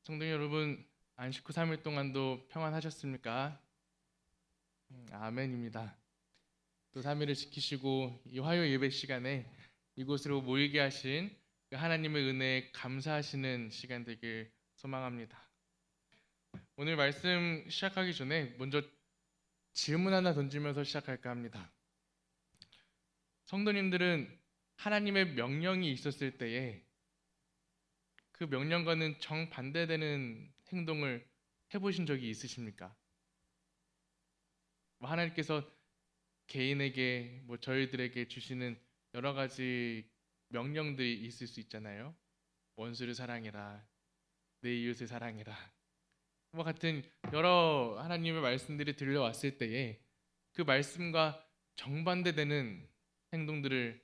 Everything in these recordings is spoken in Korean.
성도 여러분, 안식 후 3일 동안도 평안하셨습니까? 아멘입니다. 또 3일을 지키시고 이 화요일 예배 시간에 이곳으로 모이게 하신 그 하나님의 은혜에 감사하시는 시간 되길 소망합니다. 오늘 말씀 시작하기 전에 먼저 질문 하나 던지면서 시작할까 합니다. 성도님들은 하나님의 명령이 있었을 때에 그 명령과는 정반대되는 행동을 해보신 적이 있으십니까? 하나님께서 개인에게 저희들에게 주시는 여러 가지 명령들이 있을 수 있잖아요. 원수를 사랑해라, 내 이웃을 사랑해라, 같은 여러 하나님의 말씀들이 들려왔을 때에 그 말씀과 정반대되는 행동들을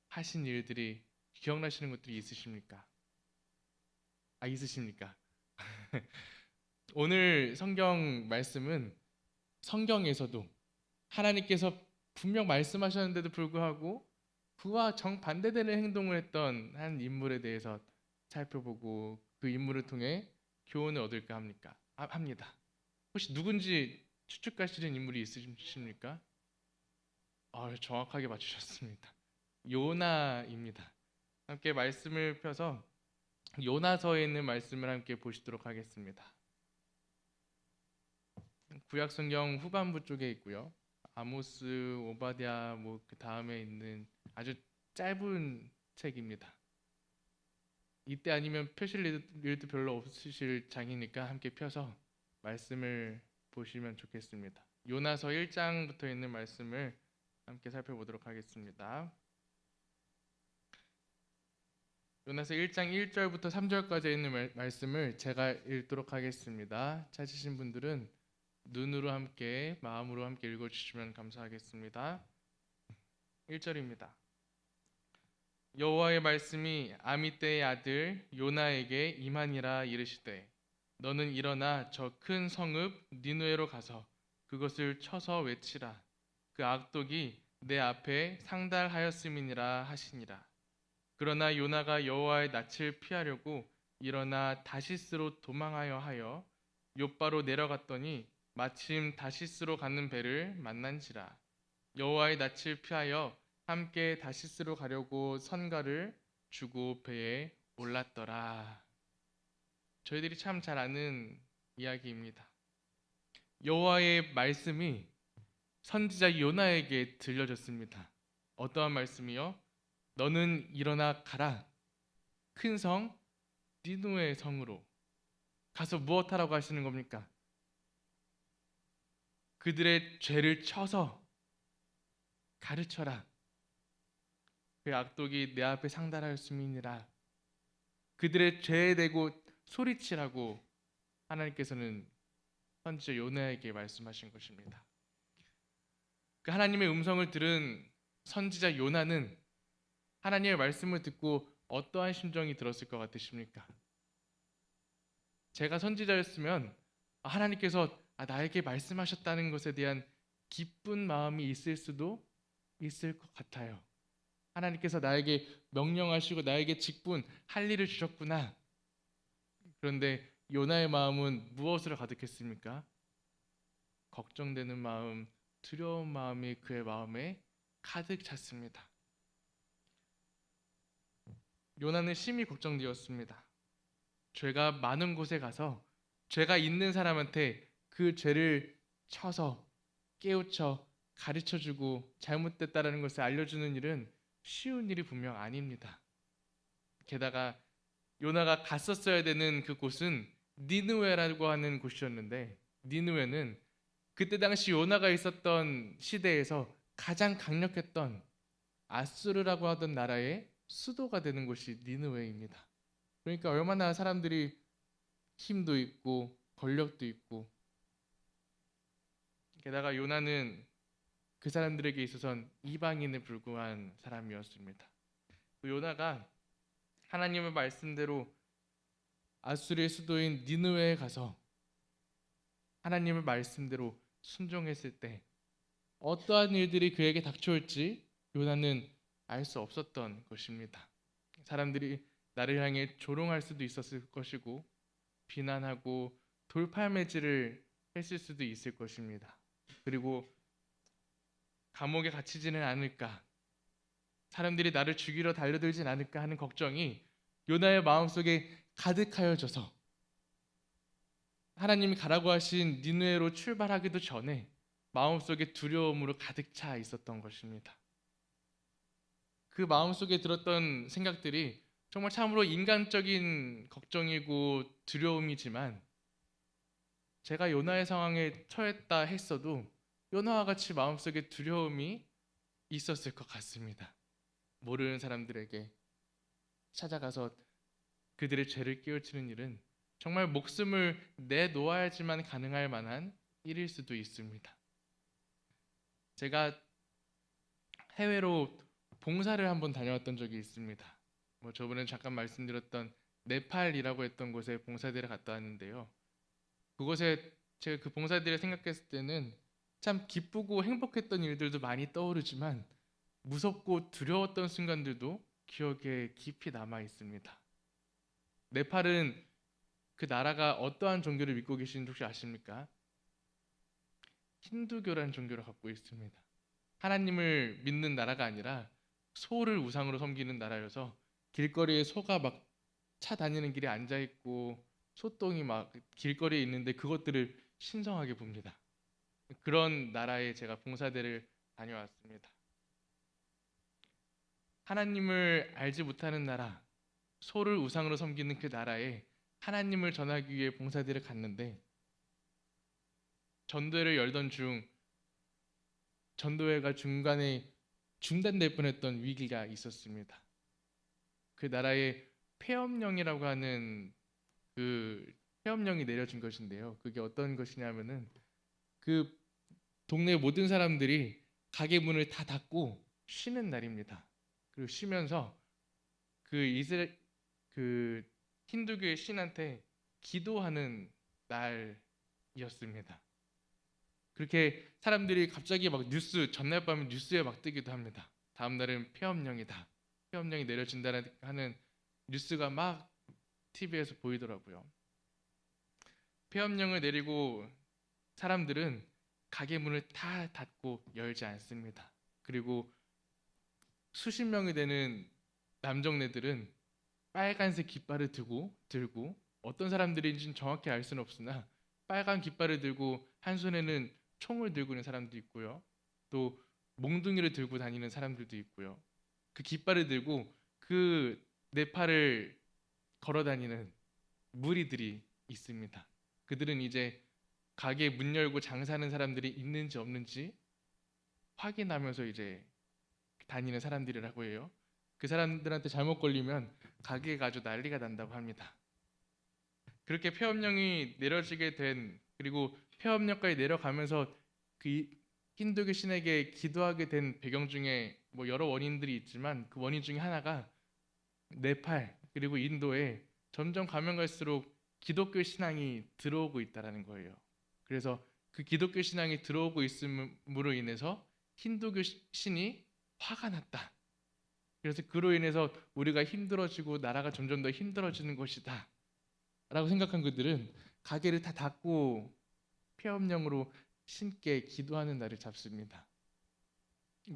하신 일들이 기억나시는 것들이 있으십니까? 있으십니까? 오늘 성경 말씀은 성경에서도 하나님께서 분명 말씀하셨는데도 불구하고 그와 정반대되는 행동을 했던 한 인물에 대해서 살펴보고 그 인물을 통해 교훈을 얻을까 합니다. 혹시 누군지 추측하시는 인물이 있으십니까? 정확하게 맞추셨습니다. 요나입니다. 함께 말씀을 펴서 요나서에 있는 말씀을 함께 보시도록 하겠습니다. 구약 성경 후반부 쪽에 있고요. 아모스, 오바댜 그 다음에 있는 아주 짧은 책입니다. 이때 아니면 펴실 일도 별로 없으실 장이니까 함께 펴서 말씀을 보시면 좋겠습니다. 요나서 1장부터 있는 말씀을 함께 살펴보도록 하겠습니다. 요나서 1장 1절부터 3절까지 있는 말씀을 제가 읽도록 하겠습니다. 찾으신 분들은 눈으로 함께 마음으로 함께 읽어주시면 감사하겠습니다. 1절입니다. 여호와의 말씀이 아미떼의 아들 요나에게 임하니라 이르시되 너는 일어나 저 큰 성읍 니느웨로 가서 그것을 쳐서 외치라. 그 악독이 내 앞에 상달하였음이니라 하시니라. 그러나 요나가 여호와의 낯을 피하려고 일어나 다시스로 도망하여 하여 욥바로 내려갔더니 마침 다시스로 가는 배를 만난지라. 여호와의 낯을 피하여 함께 다시스로 가려고 선가를 주고 배에 올랐더라. 저희들이 참 잘 아는 이야기입니다. 여호와의 말씀이 선지자 요나에게 들려졌습니다. 어떠한 말씀이요? 너는 일어나 가라. 큰 성 니느웨 성으로 가서 무엇하라고 하시는 겁니까? 그들의 죄를 쳐서 가르쳐라. 그 악독이 내 앞에 상달하였음이니라. 그들의 죄에 대고 소리치라고 하나님께서는 선지자 요나에게 말씀하신 것입니다. 그 하나님의 음성을 들은 선지자 요나는 하나님의 말씀을 듣고 어떠한 심정이 들었을 것 같으십니까? 제가 선지자였으면 하나님께서 나에게 말씀하셨다는 것에 대한 기쁜 마음이 있을 수도 있을 것 같아요. 하나님께서 나에게 명령하시고 나에게 직분 할 일을 주셨구나. 그런데 요나의 마음은 무엇으로 가득했습니까? 걱정되는 마음, 두려운 마음이 그의 마음에 가득 찼습니다. 요나는 심히 걱정되었습니다. 죄가 많은 곳에 가서 죄가 있는 사람한테 그 죄를 쳐서 깨우쳐 가르쳐주고 잘못됐다라는 것을 알려주는 일은 쉬운 일이 분명 아닙니다. 게다가 요나가 갔었어야 되는 그 곳은 니느웨라고 하는 곳이었는데 니느웨는 그때 당시 요나가 있었던 시대에서 가장 강력했던 아수르라고 하던 나라의 수도가 되는 곳이 니느웨입니다. 그러니까 얼마나 사람들이 힘도 있고 권력도 있고, 게다가 요나는 그 사람들에게 있어서는 이방인에 불과한 사람이었습니다. 요나가 하나님의 말씀대로 아수르의 수도인 니느웨에 가서 하나님의 말씀대로 순종했을 때 어떠한 일들이 그에게 닥쳐올지 요나는 알 수 없었던 것입니다. 사람들이 나를 향해 조롱할 수도 있었을 것이고 비난하고 돌팔매질을 했을 수도 있을 것입니다. 그리고 감옥에 갇히지는 않을까, 사람들이 나를 죽이러 달려들진 않을까 하는 걱정이 요나의 마음속에 가득하여져서 하나님이 가라고 하신 니느웨로 출발하기도 전에 마음속에 두려움으로 가득 차 있었던 것입니다. 그 마음속에 들었던 생각들이 정말 참으로 인간적인 걱정이고 두려움이지만, 제가 요나의 상황에 처했다 했어도 요나와 같이 마음속에 두려움이 있었을 것 같습니다. 모르는 사람들에게 찾아가서 그들의 죄를 깨우치는 일은 정말 목숨을 내놓아야지만 가능할 만한 일일 수도 있습니다. 제가 해외로 봉사를 한번 다녀왔던 적이 있습니다. 저번에 잠깐 말씀드렸던 네팔이라고 했던 곳에 봉사대를 갔다 왔는데요. 그곳에 제가 그 봉사대를 생각했을 때는 참 기쁘고 행복했던 일들도 많이 떠오르지만 무섭고 두려웠던 순간들도 기억에 깊이 남아 있습니다. 네팔은 그 나라가 어떠한 종교를 믿고 계시는지 혹시 아십니까? 힌두교라는 종교를 갖고 있습니다. 하나님을 믿는 나라가 아니라 소를 우상으로 섬기는 나라여서 길거리에 소가 막 차 다니는 길에 앉아 있고 소똥이 막 길거리에 있는데 그것들을 신성하게 봅니다. 그런 나라에 제가 봉사대를 다녀왔습니다. 하나님을 알지 못하는 나라, 소를 우상으로 섬기는 그 나라에 하나님을 전하기 위해 봉사대를 갔는데, 전도회를 열던 중 전도회가 중간에 중단될 뻔했던 위기가 있었습니다. 그 나라에 폐업령이라고 하는 그 폐업령이 내려진 것인데요. 그게 어떤 것이냐면은 그 동네 모든 사람들이 가게 문을 다 닫고 쉬는 날입니다. 그리고 쉬면서 그 힌두교의 신한테 기도하는 날이었습니다. 그렇게 사람들이 갑자기 막 전날 밤에 뉴스에 막 뜨기도 합니다. 다음 날은 폐업령이다, 폐업령이 내려진다는 하는 뉴스가 막 TV에서 보이더라고요. 폐업령을 내리고 사람들은 가게 문을 다 닫고 열지 않습니다. 그리고 수십 명이 되는 남정네들은 빨간색 깃발을 들고 어떤 사람들인지는 정확히 알 수는 없으나 빨간 깃발을 들고 한 손에는 총을 들고 있는 사람도 있고요. 또 몽둥이를 들고 다니는 사람들도 있고요. 그 깃발을 들고 그 네팔을 걸어 다니는 무리들이 있습니다. 그들은 이제 가게 문 열고 장사하는 사람들이 있는지 없는지 확인하면서 이제 다니는 사람들이라고 해요. 그 사람들한테 잘못 걸리면 가게가 아주 난리가 난다고 합니다. 그렇게 폐업령이 내려지게 된, 그리고 폐업령까지 내려가면서 그 힌두교 신에게 기도하게 된 배경 중에 여러 원인들이 있지만, 그 원인 중에 하나가 네팔 그리고 인도에 점점 가면 갈수록 기독교 신앙이 들어오고 있다라는 거예요. 그래서 그 기독교 신앙이 들어오고 있음으로 인해서 힌두교 신이 화가 났다. 그래서 그로 인해서 우리가 힘들어지고 나라가 점점 더 힘들어지는 것이다 라고 생각한 그들은 가게를 다 닫고 폐업령으로 신께 기도하는 날을 잡습니다.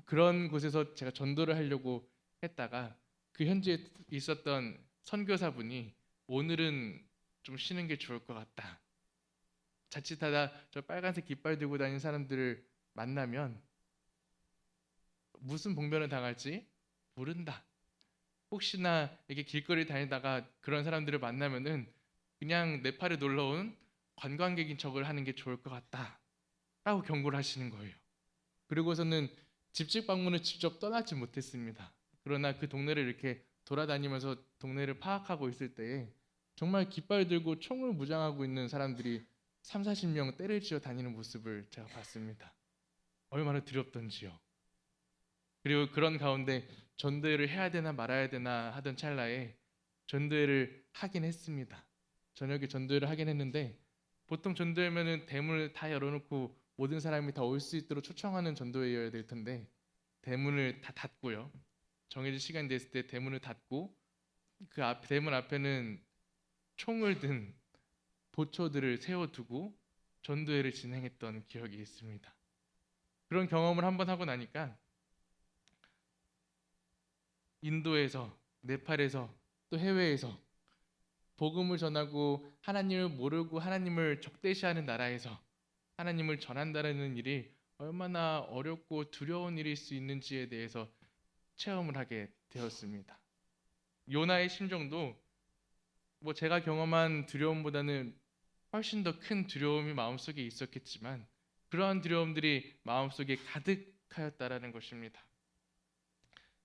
그런 곳에서 제가 전도를 하려고 했다가 그 현지에 있었던 선교사분이 오늘은 좀 쉬는 게 좋을 것 같다, 자칫하다 저 빨간색 깃발 들고 다니는 사람들을 만나면 무슨 봉변을 당할지 모른다, 혹시나 이렇게 길거리 다니다가 그런 사람들을 만나면은 그냥 네팔에 놀러 온 관광객인 척을 하는 게 좋을 것 같다 라고 경고를 하시는 거예요. 그리고서는 집집 방문을 직접 떠나지 못했습니다. 그러나 그 동네를 이렇게 돌아다니면서 동네를 파악하고 있을 때에 정말 깃발 들고 총을 무장하고 있는 사람들이 3, 40명 때를 지어 다니는 모습을 제가 봤습니다. 얼마나 두렵던지요. 그리고 그런 가운데 전도회를 해야 되나 말아야 되나 하던 찰나에 전도회를 하긴 했습니다. 저녁에 전도회를 하긴 했는데, 보통 전도회면은 대문을 다 열어놓고 모든 사람이 다 올 수 있도록 초청하는 전도회여야 될 텐데 대문을 다 닫고요. 정해진 시간이 됐을 때 대문을 닫고 그 대문 앞에는 총을 든 보초들을 세워두고 전도회를 진행했던 기억이 있습니다. 그런 경험을 한번 하고 나니까 인도에서, 네팔에서, 또 해외에서 복음을 전하고 하나님을 모르고 하나님을 적대시하는 나라에서 하나님을 전한다는 일이 얼마나 어렵고 두려운 일일 수 있는지에 대해서 체험을 하게 되었습니다. 요나의 심정도 뭐 제가 경험한 두려움보다는 훨씬 더 큰 두려움이 마음속에 있었겠지만 그러한 두려움들이 마음속에 가득하였다라는 것입니다.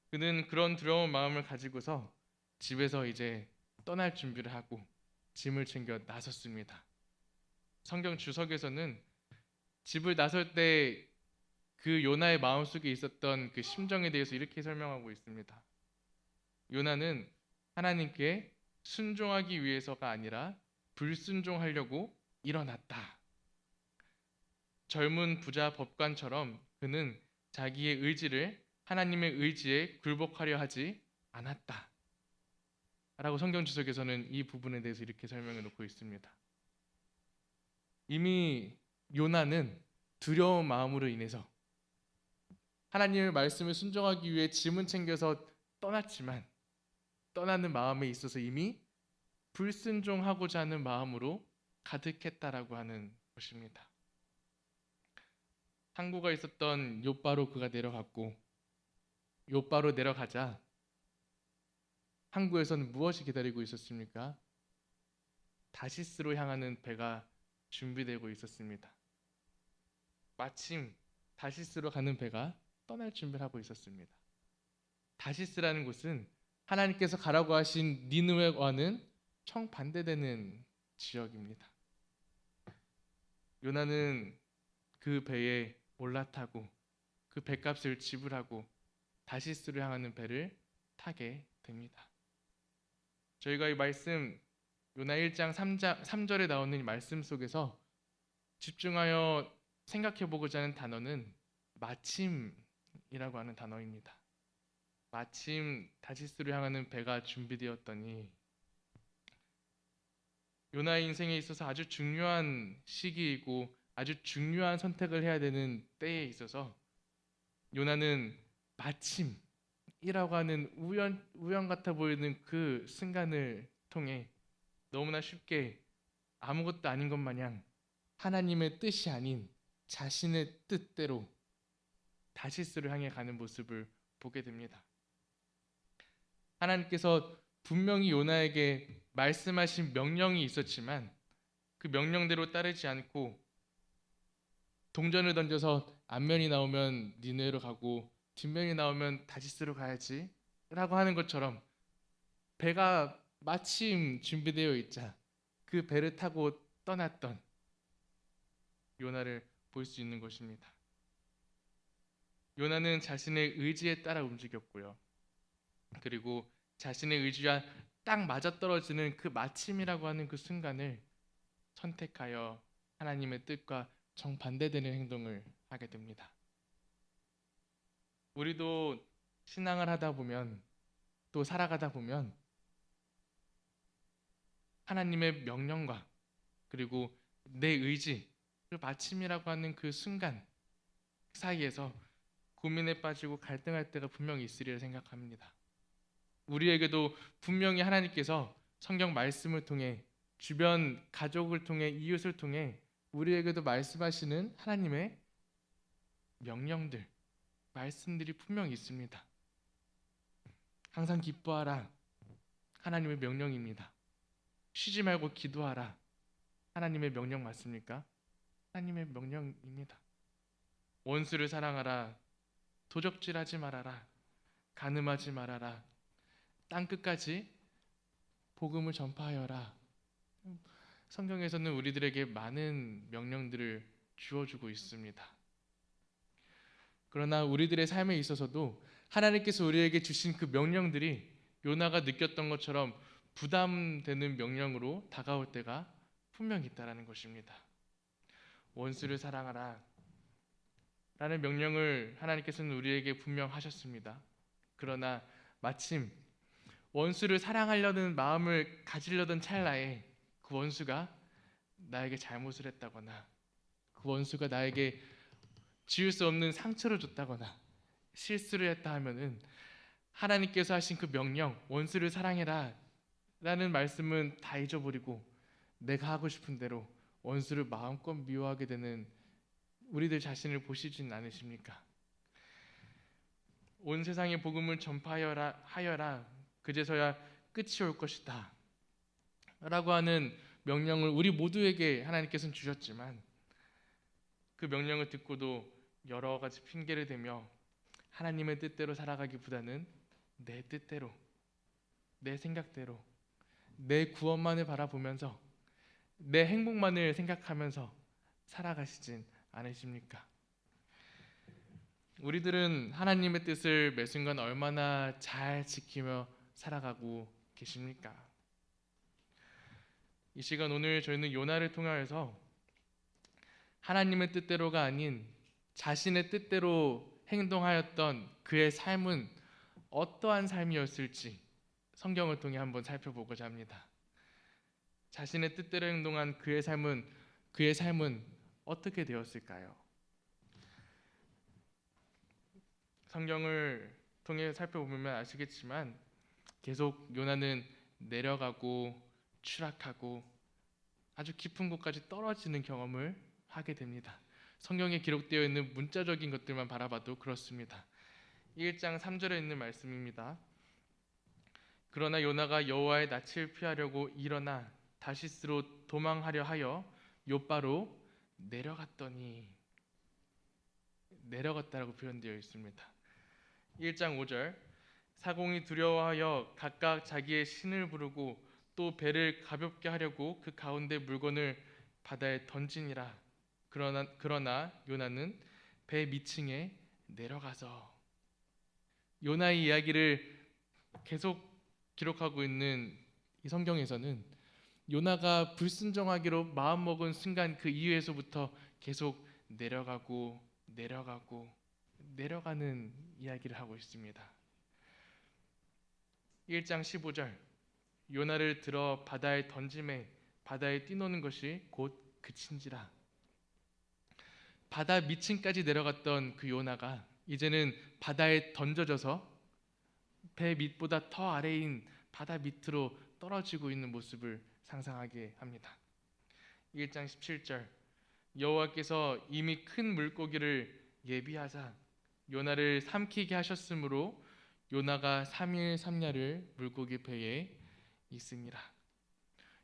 그는 그런 두려운 마음을 가지고서 집에서 이제 떠날 준비를 하고 짐을 챙겨 나섰습니다. 성경 주석에서는 집을 나설 때 그 요나의 마음속에 있었던 그 심정에 대해서 이렇게 설명하고 있습니다. 요나는 하나님께 순종하기 위해서가 아니라 불순종하려고 일어났다. 젊은 부자 법관처럼 그는 자기의 의지를 하나님의 의지에 굴복하려 하지 않았다. 라고 성경 주석에서는 이 부분에 대해서 이렇게 설명해 놓고 있습니다. 이미 요나는 두려운 마음으로 인해서 하나님의 말씀을 순종하기 위해 짐은 챙겨서 떠났지만 떠나는 마음에 있어서 이미 불순종하고자 하는 마음으로 가득했다라고 하는 것입니다. 항구가 있었던 욥바로 그가 내려갔고 욥바로 내려가자 항구에서는 무엇이 기다리고 있었습니까? 다시스로 향하는 배가 준비되고 있었습니다. 마침 다시스로 가는 배가 떠날 준비를 하고 있었습니다. 다시스라는 곳은 하나님께서 가라고 하신 니느웨와는 정반대되는 지역입니다. 요나는 그 배에 올라타고 그 배값을 지불하고 다시스로 향하는 배를 타게 됩니다. 저희가 이 말씀 요나 1장 3절에 나오는 이 말씀 속에서 집중하여 생각해 보고자 하는 단어는 마침이라고 하는 단어입니다. 마침 다시스로 향하는 배가 준비되었더니 요나의 인생에 있어서 아주 중요한 시기이고 아주 중요한 선택을 해야 되는 때에 있어서 요나는 마침이라고 하는 우연 같아 보이는 그 순간을 통해 너무나 쉽게 아무것도 아닌 것 마냥 하나님의 뜻이 아닌 자신의 뜻대로 다시스를 향해 가는 모습을 보게 됩니다. 하나님께서 분명히 요나에게 말씀하신 명령이 있었지만 그 명령대로 따르지 않고 동전을 던져서 앞면이 나오면 니느웨로 가고 뒷면이 나오면 다시스로 가야지 라고 하는 것처럼 배가 마침 준비되어 있자 그 배를 타고 떠났던 요나를 볼 수 있는 것입니다. 요나는 자신의 의지에 따라 움직였고요. 그리고 자신의 의지와 딱 맞아떨어지는 그 마침이라고 하는 그 순간을 선택하여 하나님의 뜻과 정반대되는 행동을 하게 됩니다. 우리도 신앙을 하다 보면 또 살아가다 보면 하나님의 명령과 그리고 내 의지, 그 마침이라고 하는 그 순간 사이에서 고민에 빠지고 갈등할 때가 분명히 있으리라 생각합니다. 우리에게도 분명히 하나님께서 성경 말씀을 통해 주변 가족을 통해 이웃을 통해 우리에게도 말씀하시는 하나님의 명령들, 말씀들이 분명히 있습니다. 항상 기뻐하라, 하나님의 명령입니다. 쉬지 말고 기도하라, 하나님의 명령 맞습니까? 하나님의 명령입니다. 원수를 사랑하라, 도적질하지 말아라, 간음하지 말아라, 땅 끝까지 복음을 전파하여라. 성경에서는 우리들에게 많은 명령들을 주어주고 있습니다. 그러나 우리들의 삶에 있어서도 하나님께서 우리에게 주신 그 명령들이 요나가 느꼈던 것처럼 부담되는 명령으로 다가올 때가 분명히 있다는 것입니다. 원수를 사랑하라 라는 명령을 하나님께서는 우리에게 분명하셨습니다. 그러나 마침 원수를 사랑하려는 마음을 가지려던 찰나에 그 원수가 나에게 잘못을 했다거나 그 원수가 나에게 지울 수 없는 상처를 줬다거나 실수를 했다 하면은 하나님께서 하신 그 명령, 원수를 사랑해라 라는 말씀은 다 잊어버리고 내가 하고 싶은 대로 원수를 마음껏 미워하게 되는 우리들 자신을 보시진 않으십니까? 온 세상에 복음을 전파하여라 그제서야 끝이 올 것이다 라고 하는 명령을 우리 모두에게 하나님께서는 주셨지만 그 명령을 듣고도 여러 가지 핑계를 대며 하나님의 뜻대로 살아가기보다는 내 뜻대로, 내 생각대로, 내 구원만을 바라보면서 내 행복만을 생각하면서 살아가시진 않으십니까? 우리들은 하나님의 뜻을 매 순간 얼마나 잘 지키며 살아가고 계십니까? 이 시간 오늘 저희는 요나를 통하여서 하나님의 뜻대로가 아닌 자신의 뜻대로 행동하였던 그의 삶은 어떠한 삶이었을지 성경을 통해 한번 살펴보고자 합니다. 자신의 뜻대로 행동한 그의 삶은 어떻게 되었을까요? 성경을 통해 살펴보면 아시겠지만 계속 요나는 내려가고 추락하고 아주 깊은 곳까지 떨어지는 경험을 하게 됩니다. 성경에 기록되어 있는 문자적인 것들만 바라봐도 그렇습니다. 1장 3절에 있는 말씀입니다. 그러나 요나가 여호와의 낯을 피하려고 일어나 다시스로 도망하려 하여 욥바로 내려갔더니, 내려갔다라고 표현되어 있습니다. 1장 5절, 사공이 두려워하여 각각 자기의 신을 부르고 또 배를 가볍게 하려고 그 가운데 물건을 바다에 던지니라. 그러나 요나는 배 밑층에 내려가서, 요나의 이야기를 계속 기록하고 있는 이 성경에서는 요나가 불순종하기로 마음먹은 순간 그 이후에서부터 계속 내려가고 내려가는 이야기를 하고 있습니다. 1장 15절, 요나를 들어 바다에 던짐에 바다에 뛰노는 것이 곧 그친지라. 바다 밑층까지 내려갔던 그 요나가 이제는 바다에 던져져서 배 밑보다 더 아래인 바다 밑으로 떨어지고 있는 모습을 상상하게 합니다. 1장 17절, 여호와께서 이미 큰 물고기를 예비하사 요나를 삼키게 하셨으므로 요나가 3일 3야를 물고기 배에 있습니다.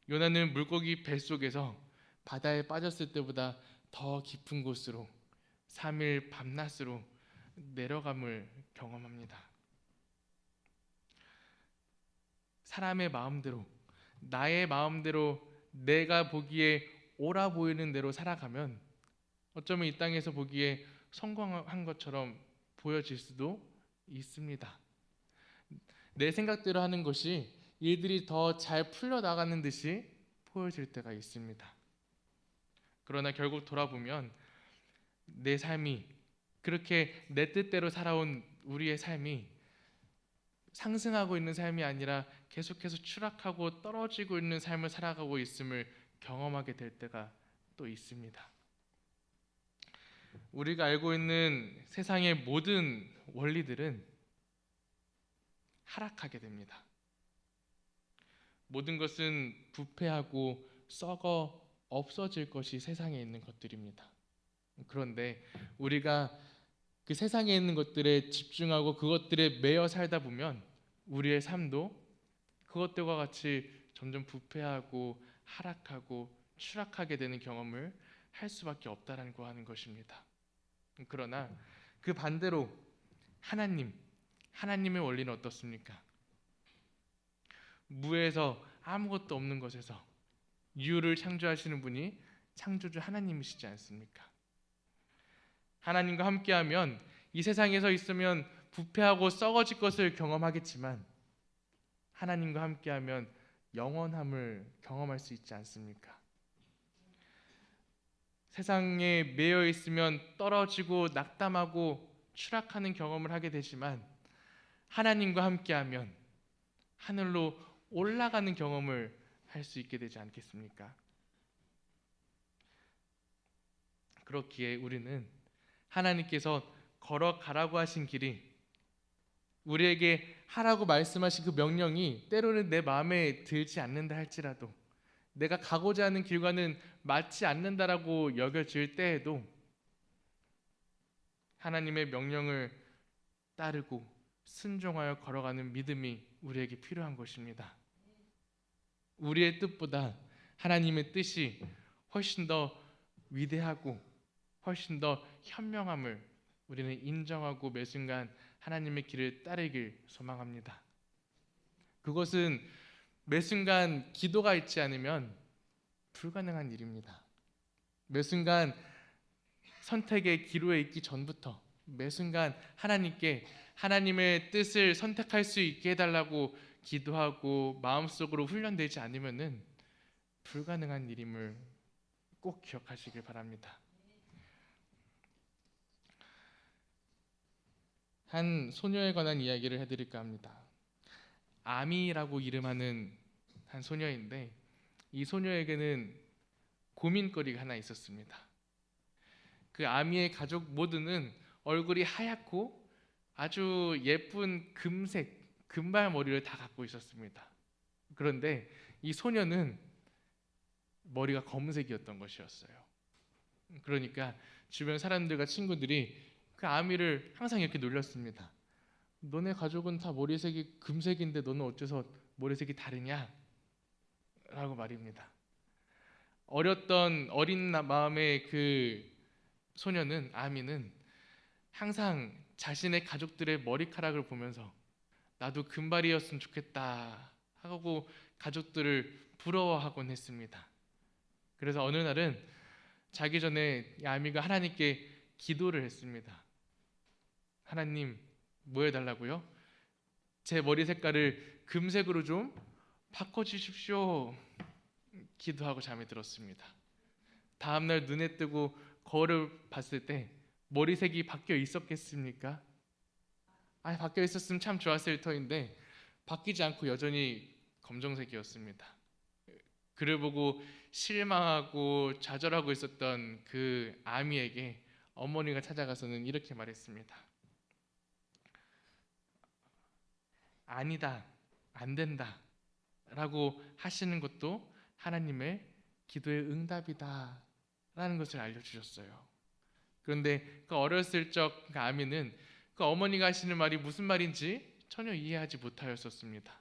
요나는 물고기 뱃속에서 바다에 빠졌을 때보다 더 깊은 곳으로 3일 밤낮으로 내려감을 경험합니다. 사람의 마음대로, 나의 마음대로 내가 보기에 옳아 보이는 대로 살아가면 어쩌면 이 땅에서 보기에 성공한 것처럼 보여질 수도 있습니다. 내 생각대로 하는 것이 일들이 더 잘 풀려나가는 듯이 보여질 때가 있습니다. 그러나 결국 돌아보면 내 삶이, 그렇게 내 뜻대로 살아온 우리의 삶이 상승하고 있는 삶이 아니라 계속해서 추락하고 떨어지고 있는 삶을 살아가고 있음을 경험하게 될 때가 또 있습니다. 우리가 알고 있는 세상의 모든 원리들은 하락하게 됩니다. 모든 것은 부패하고 썩어 없어질 것이 세상에 있는 것들입니다. 그런데 우리가 그 세상에 있는 것들에 집중하고 그것들에 매여 살다 보면 우리의 삶도 그것들과 같이 점점 부패하고 하락하고 추락하게 되는 경험을 할 수밖에 없다라고 하는 것입니다. 그러나 그 반대로 하나님의 원리는 어떻습니까? 무에서 아무것도 없는 것에서 유를 창조하시는 분이 창조주 하나님이시지 않습니까? 하나님과 함께하면 이 세상에서 있으면 부패하고 썩어질 것을 경험하겠지만 하나님과 함께하면 영원함을 경험할 수 있지 않습니까? 세상에 매여 있으면 떨어지고 낙담하고 추락하는 경험을 하게 되지만 하나님과 함께하면 하늘로 올라가는 경험을 할 수 있게 되지 않겠습니까? 그렇기에 우리는 하나님께서 걸어가라고 하신 길이, 우리에게 하라고 말씀하신 그 명령이 때로는 내 마음에 들지 않는다 할지라도, 내가 가고자 하는 길과는 맞지 않는다라고 여겨질 때에도 하나님의 명령을 따르고 순종하여 걸어가는 믿음이 우리에게 필요한 것입니다. 우리의 뜻보다 하나님의 뜻이 훨씬 더 위대하고 훨씬 더 현명함을 우리는 인정하고 매 순간 하나님의 길을 따르길 소망합니다. 그것은 매 순간 기도가 있지 않으면 불가능한 일입니다. 매 순간 선택의 기로에 있기 전부터 매 순간 하나님께 하나님의 뜻을 선택할 수 있게 해달라고 기도하고 마음속으로 훈련되지 않으면은 불가능한 일임을 꼭 기억하시길 바랍니다. 한 소녀에 관한 이야기를 해드릴까 합니다. 아미라고 이름하는 한 소녀인데, 이 소녀에게는 고민거리가 하나 있었습니다. 그 아미의 가족 모두는 얼굴이 하얗고 아주 예쁜 금색 금발 머리를 다 갖고 있었습니다. 그런데 이 소녀는 머리가 검은색이었던 것이었어요. 그러니까 주변 사람들과 친구들이 그 아미를 항상 이렇게 놀렸습니다. 너네 가족은 다 머리색이 금색인데 너는 어째서 머리색이 다르냐? 라고 말입니다. 어렸던 어린 마음의 그 소녀는, 아미는 항상 자신의 가족들의 머리카락을 보면서 나도 금발이었으면 좋겠다 하고 가족들을 부러워하곤 했습니다. 그래서 어느 날은 자기 전에 아미가 하나님께 기도를 했습니다. 하나님, 뭐 해달라고요? 제 머리 색깔을 금색으로 좀 바꿔주십시오. 기도하고 잠이 들었습니다. 다음날 눈에 뜨고 거울을 봤을 때 머리색이 바뀌어 있었겠습니까? 바뀌어 있었으면 참 좋았을 터인데 바뀌지 않고 여전히 검정색이었습니다. 그를 보고 실망하고 좌절하고 있었던 그 아미에게 어머니가 찾아가서는 이렇게 말했습니다. 아니다, 안 된다 라고 하시는 것도 하나님의 기도의 응답이다 라는 것을 알려주셨어요. 그런데 그 어렸을 적 그 아미는 그 어머니가 하시는 말이 무슨 말인지 전혀 이해하지 못하였었습니다.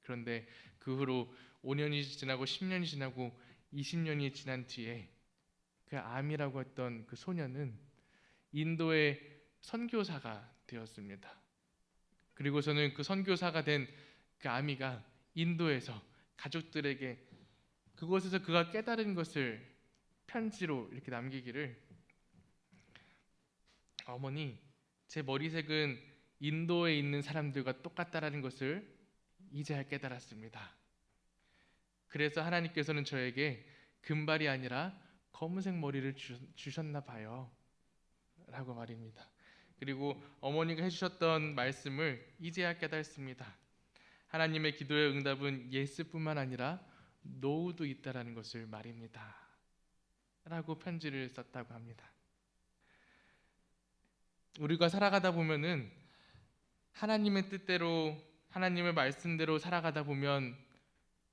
그런데 그 후로 5년이 지나고 10년이 지나고 20년이 지난 뒤에 그 아미라고 했던 그 소녀는 인도의 선교사가 되었습니다. 그리고서는 그 선교사가 된 그 아미가 인도에서 가족들에게 그곳에서 그가 깨달은 것을 편지로 이렇게 남기기를, 어머니, 제 머리색은 인도에 있는 사람들과 똑같다라는 것을 이제야 깨달았습니다. 그래서 하나님께서는 저에게 금발이 아니라 검은색 머리를 주셨나 봐요 라고 말입니다. 그리고 어머니가 해주셨던 말씀을 이제야 깨닫습니다. 하나님의 기도의 응답은 예스뿐만 아니라 노우도 있다라는 것을 말입니다 라고 편지를 썼다고 합니다. 우리가 살아가다 보면은 하나님의 뜻대로 하나님의 말씀대로 살아가다 보면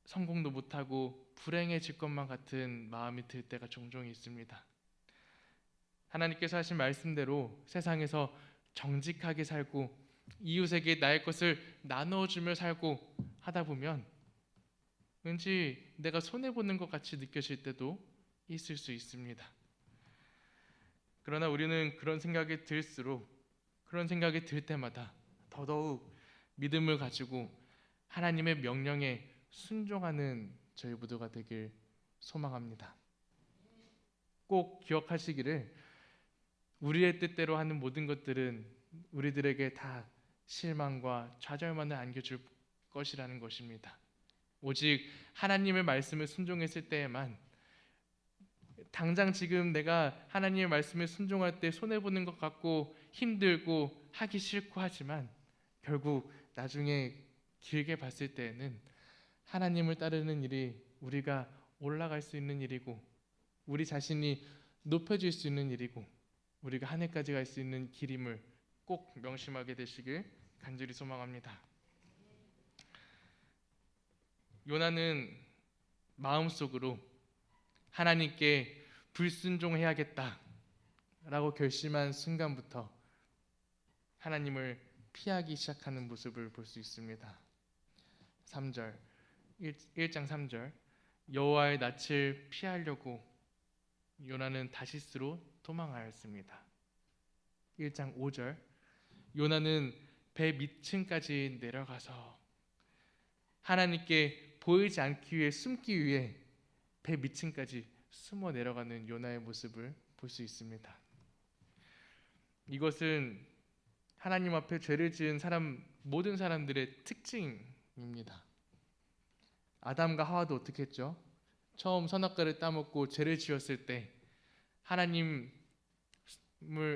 성공도 못하고 불행해질 것만 같은 마음이 들 때가 종종 있습니다. 하나님께서 하신 말씀대로 세상에서 정직하게 살고 이웃에게 나의 것을 나눠주며 살고 하다 보면 왠지 내가 손해보는 것 같이 느껴질 때도 있을 수 있습니다. 그러나 우리는 그런 생각이 들 때마다 더더욱 믿음을 가지고 하나님의 명령에 순종하는 저희 모두가 되길 소망합니다. 꼭 기억하시기를, 우리의 뜻대로 하는 모든 것들은 우리들에게 다 실망과 좌절만을 안겨줄 것이라는 것입니다. 오직 하나님의 말씀을 순종했을 때에만, 당장 지금 내가 하나님의 말씀에 순종할 때 손해보는 것 같고 힘들고 하기 싫고 하지만 결국 나중에 길게 봤을 때에는 하나님을 따르는 일이 우리가 올라갈 수 있는 일이고 우리 자신이 높여질 수 있는 일이고 우리가 하늘까지 갈 수 있는 길임을 꼭 명심하게 되시길 간절히 소망합니다. 요나는 마음속으로 하나님께 불순종해야겠다라고 결심한 순간부터 하나님을 피하기 시작하는 모습을 볼 수 있습니다. 3절 1장 3절 여호와의 낯을 피하려고 요나는 다시스로 도망하였습니다. 1장 5절 요나는 배 밑층까지 내려가서 하나님께 보이지 않기 위해 숨기 위해 배 밑층까지 숨어 내려가는 요나의 모습을 볼 수 있습니다. 이것은 하나님 앞에 죄를 지은 모든 사람들의 특징입니다. 아담과 하와도 어떻게 했죠? 처음 선악과를 따먹고 죄를 지었을 때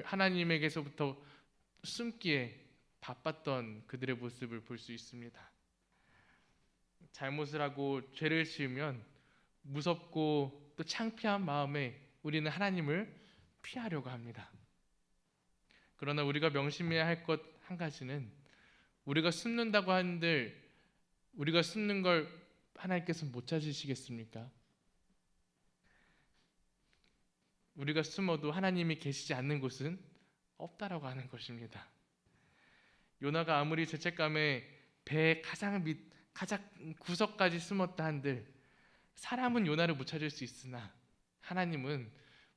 하나님에게서부터 숨기에 바빴던 그들의 모습을 볼 수 있습니다. 잘못을 하고 죄를 지으면 무섭고 또 창피한 마음에 우리는 하나님을 피하려고 합니다. 그러나 우리가 명심해야 할 것 한 가지는 우리가 숨는다고 한들 우리가 숨는 걸 하나님께서 못 찾으시겠습니까? 우리가 숨어도 하나님이 계시지 않는 곳은 없다라고 하는 것입니다. 요나가 아무리 죄책감에 배의 가장 구석까지 숨었다 한들 사람은 요나를 못 찾을 수 있으나 하나님은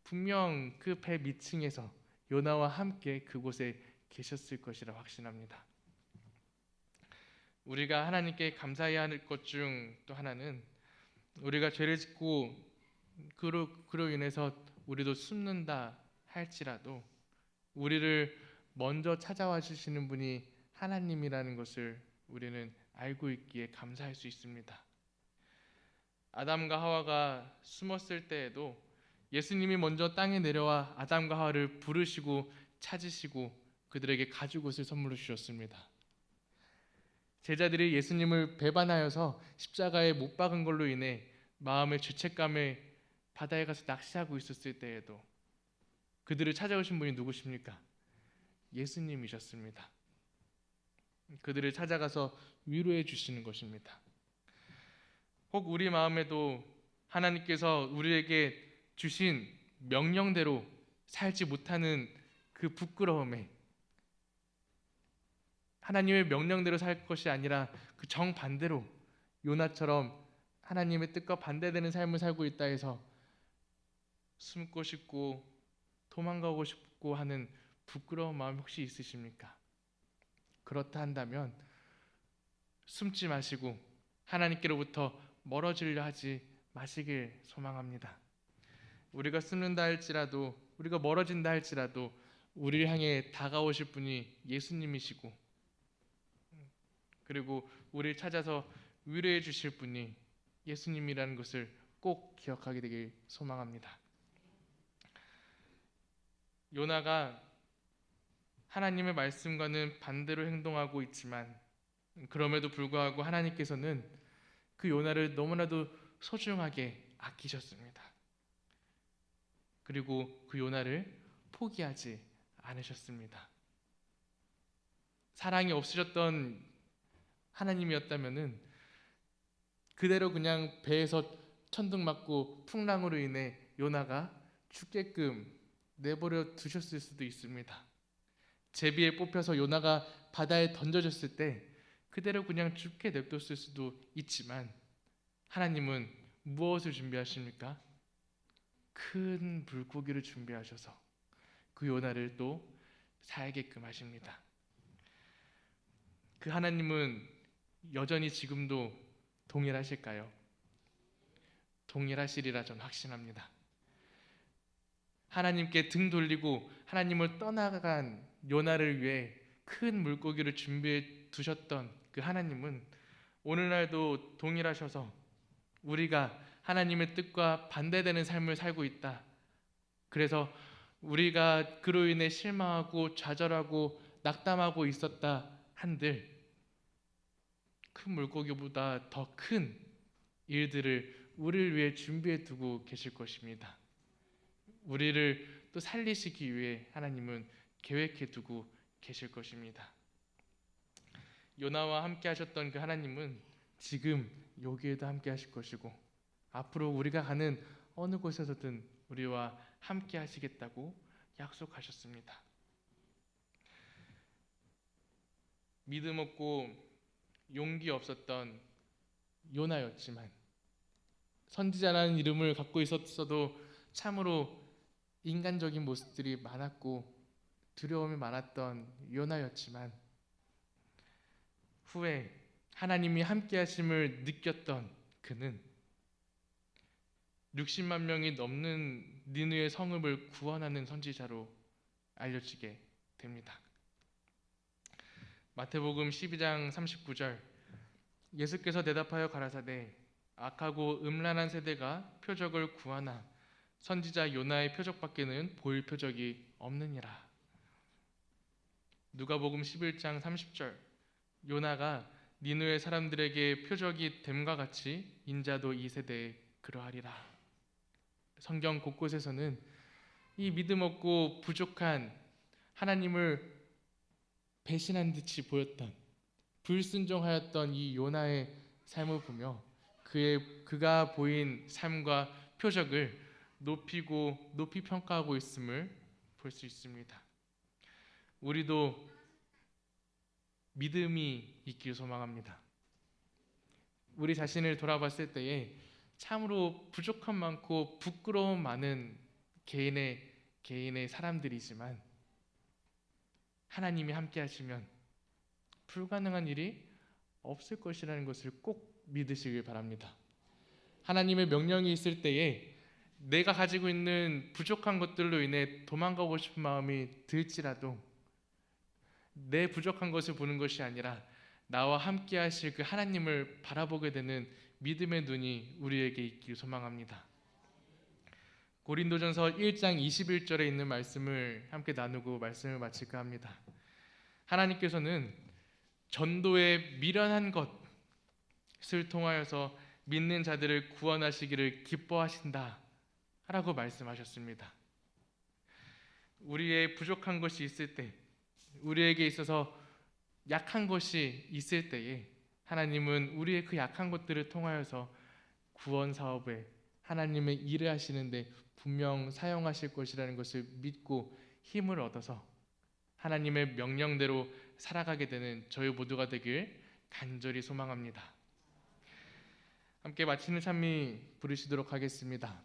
분명 그 배 밑층에서 요나와 함께 그곳에 계셨을 것이라 확신합니다. 우리가 하나님께 감사해야 할 것 중 또 하나는 우리가 죄를 짓고 그로 인해서 우리도 숨는다 할지라도 우리를 먼저 찾아와 주시는 분이 하나님이라는 것을 우리는 알고 있기에 감사할 수 있습니다. 아담과 하와가 숨었을 때에도 예수님이 먼저 땅에 내려와 아담과 하와를 부르시고 찾으시고 그들에게 가죽옷을 선물로 주셨습니다. 제자들이 예수님을 배반하여서 십자가에 못 박은 걸로 인해 마음의 죄책감에 바다에 가서 낚시하고 있었을 때에도 그들을 찾아오신 분이 누구십니까? 예수님이셨습니다. 그들을 찾아가서 위로해 주시는 것입니다. 혹 우리 마음에도 하나님께서 우리에게 주신 명령대로 살지 못하는 그 부끄러움에 하나님의 명령대로 살 것이 아니라 그 정반대로 요나처럼 하나님의 뜻과 반대되는 삶을 살고 있다 해서 숨고 싶고 도망가고 싶고 하는 부끄러운 마음 혹시 있으십니까? 그렇다 한다면 숨지 마시고 하나님께로부터 멀어지려 하지 마시길 소망합니다. 우리가 숨는다 할지라도 우리가 멀어진다 할지라도 우리를 향해 다가오실 분이 예수님이시고 그리고 우리를 찾아서 위로해 주실 분이 예수님이라는 것을 꼭 기억하게 되길 소망합니다. 요나가 하나님의 말씀과는 반대로 행동하고 있지만 그럼에도 불구하고 하나님께서는 그 요나를 너무나도 소중하게 아끼셨습니다. 그리고 그 요나를 포기하지 않으셨습니다. 사랑이 없으셨던 하나님이었다면은 그대로 그냥 배에서 천둥 맞고 풍랑으로 인해 요나가 죽게끔 내버려 두셨을 수도 있습니다. 제비에 뽑혀서 요나가 바다에 던져졌을 때 그대로 그냥 죽게 냅뒀을 수도 있지만 하나님은 무엇을 준비하십니까? 큰 물고기를 준비하셔서 그 요나를 또 살게끔 하십니다. 그 하나님은 여전히 지금도 동일하실까요? 동일하시리라 저는 확신합니다. 하나님께 등 돌리고 하나님을 떠나간 요나를 위해 큰 물고기를 준비해 두셨던 그 하나님은 오늘날도 동일하셔서 우리가 하나님의 뜻과 반대되는 삶을 살고 있다. 그래서 우리가 그로 인해 실망하고 좌절하고 낙담하고 있었다 한들 큰 물고기보다 더 큰 일들을 우리를 위해 준비해 두고 계실 것입니다. 우리를 또 살리시기 위해 하나님은 계획해 두고 계실 것입니다. 요나와 함께 하셨던 그 하나님은 지금 여기에도 함께 하실 것이고 앞으로 우리가 가는 어느 곳에서든 우리와 함께 하시겠다고 약속하셨습니다. 믿음 없고 용기 없었던 요나였지만 선지자라는 이름을 갖고 있었어도 참으로 인간적인 모습들이 많았고 두려움이 많았던 요나였지만 후에 하나님이 함께 하심을 느꼈던 그는 60만 명이 넘는 니느웨 성읍을 구원하는 선지자로 알려지게 됩니다. 마태복음 12장 39절 예수께서 대답하여 가라사대 악하고 음란한 세대가 표적을 구하나 선지자 요나의 표적밖에는 보일 표적이 없느니라. 누가복음 11장 30절 요나가 니느웨 사람들에게 표적이 됨과 같이 인자도 이 세대에 그러하리라. 성경 곳곳에서는 이 믿음 없고 부족한 하나님을 배신한 듯이 보였던 불순종하였던 이 요나의 삶을 보며 그가 보인 삶과 표적을 높이 평가하고 있음을 볼 수 있습니다. 우리도 믿음이 있길 소망합니다. 우리 자신을 돌아봤을 때에 참으로 부족함 많고 부끄러움 많은 개인의 사람들이지만 하나님이 함께 하시면 불가능한 일이 없을 것이라는 것을 꼭 믿으시길 바랍니다. 하나님의 명령이 있을 때에 내가 가지고 있는 부족한 것들로 인해 도망가고 싶은 마음이 들지라도 내 부족한 것을 보는 것이 아니라 나와 함께 하실 그 하나님을 바라보게 되는 믿음의 눈이 우리에게 있길 소망합니다. 고린도전서 1장 21절에 있는 말씀을 함께 나누고 말씀을 마칠까 합니다. 하나님께서는 전도의 미련한 것을 통하여서 믿는 자들을 구원하시기를 기뻐하신다 라고 말씀하셨습니다. 우리의 부족한 것이 있을 때, 우리에게 있어서 약한 것이 있을 때에 하나님은 우리의 그 약한 것들을 통하여서 구원 사업에 하나님의 일을 하시는데 분명 사용하실 것이라는 것을 믿고 힘을 얻어서 하나님의 명령대로 살아가게 되는 저희 모두가 되길 간절히 소망합니다. 함께 마치는 찬미 부르시도록 하겠습니다.